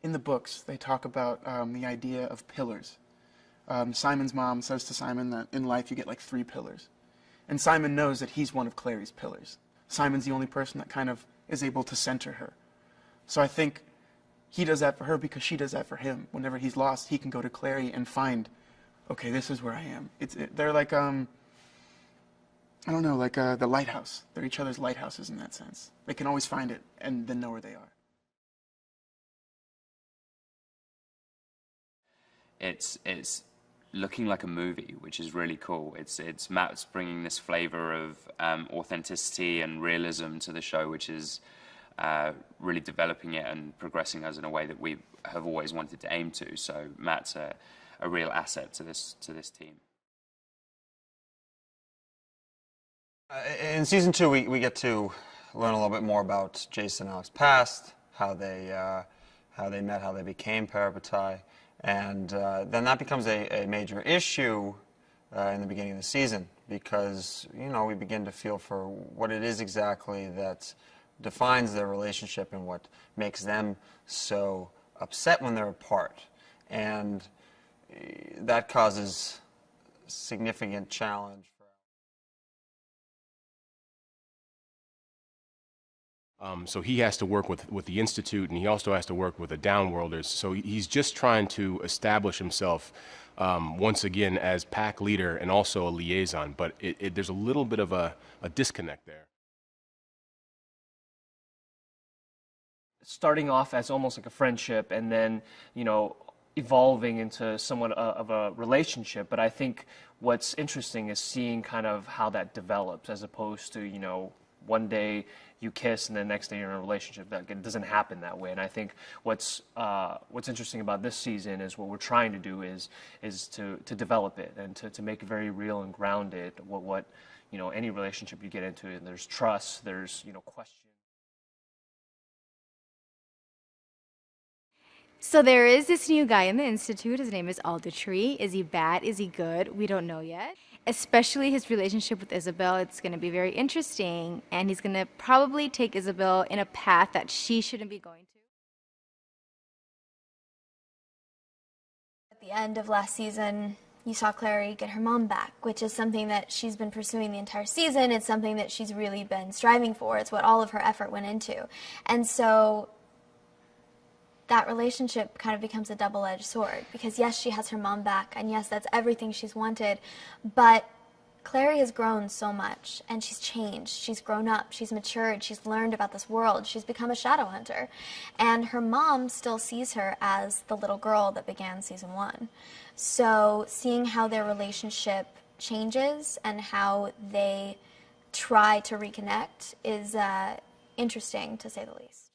In the books, they talk about the idea of pillars. Simon's mom says to Simon that in life you get like 3 pillars. And Simon knows that he's one of Clary's pillars. Simon's the only person that kind of is able to center her. So I think he does that for her because she does that for him. Whenever he's lost, he can go to Clary and find, okay, this is where I am. They're like, I don't know, like the lighthouse. They're each other's lighthouses in that sense. They can always find it and then know where they are. It's looking like a movie, which is really cool. It's Matt's bringing this flavor of authenticity and realism to the show, which is really developing it and progressing us in a way that we have always wanted to aim to. So Matt's a real asset to this team. In season 2, we get to learn a little bit more about Jason and Alex's past, how they met, how they became parabatai. And then that becomes a major issue in the beginning of the season because, you know, we begin to feel for what it is exactly that defines their relationship and what makes them so upset when they're apart. And that causes significant challenge. So he has to work with the Institute, and he also has to work with the Downworlders. So he's just trying to establish himself once again as pack leader and also a liaison. But there's a little bit of a disconnect there. Starting off as almost like a friendship and then, you know, evolving into somewhat of a relationship. But I think what's interesting is seeing kind of how that develops as opposed to, you know, one day you kiss and the next day you're in a relationship. That it doesn't happen that way. And I think what's interesting about this season is what we're trying to do is to develop it and to make it very real and grounded. What you know, any relationship you get into, and there's trust, there's, you know, question. So there is this new guy in the Institute. His name is Aldertree. Is he bad? Is he good? We don't know yet. Especially his relationship with Isabel. It's going to be very interesting. And he's going to probably take Isabel in a path that she shouldn't be going to. At the end of last season, you saw Clary get her mom back, which is something that she's been pursuing the entire season. It's something that she's really been striving for. It's what all of her effort went into. And so that relationship kind of becomes a double-edged sword because yes, she has her mom back, and yes, that's everything she's wanted, but Clary has grown so much, and she's changed, she's grown up, she's matured, she's learned about this world, she's become a shadow hunter, and her mom still sees her as the little girl that began season 1. So seeing how their relationship changes and how they try to reconnect is interesting, to say the least.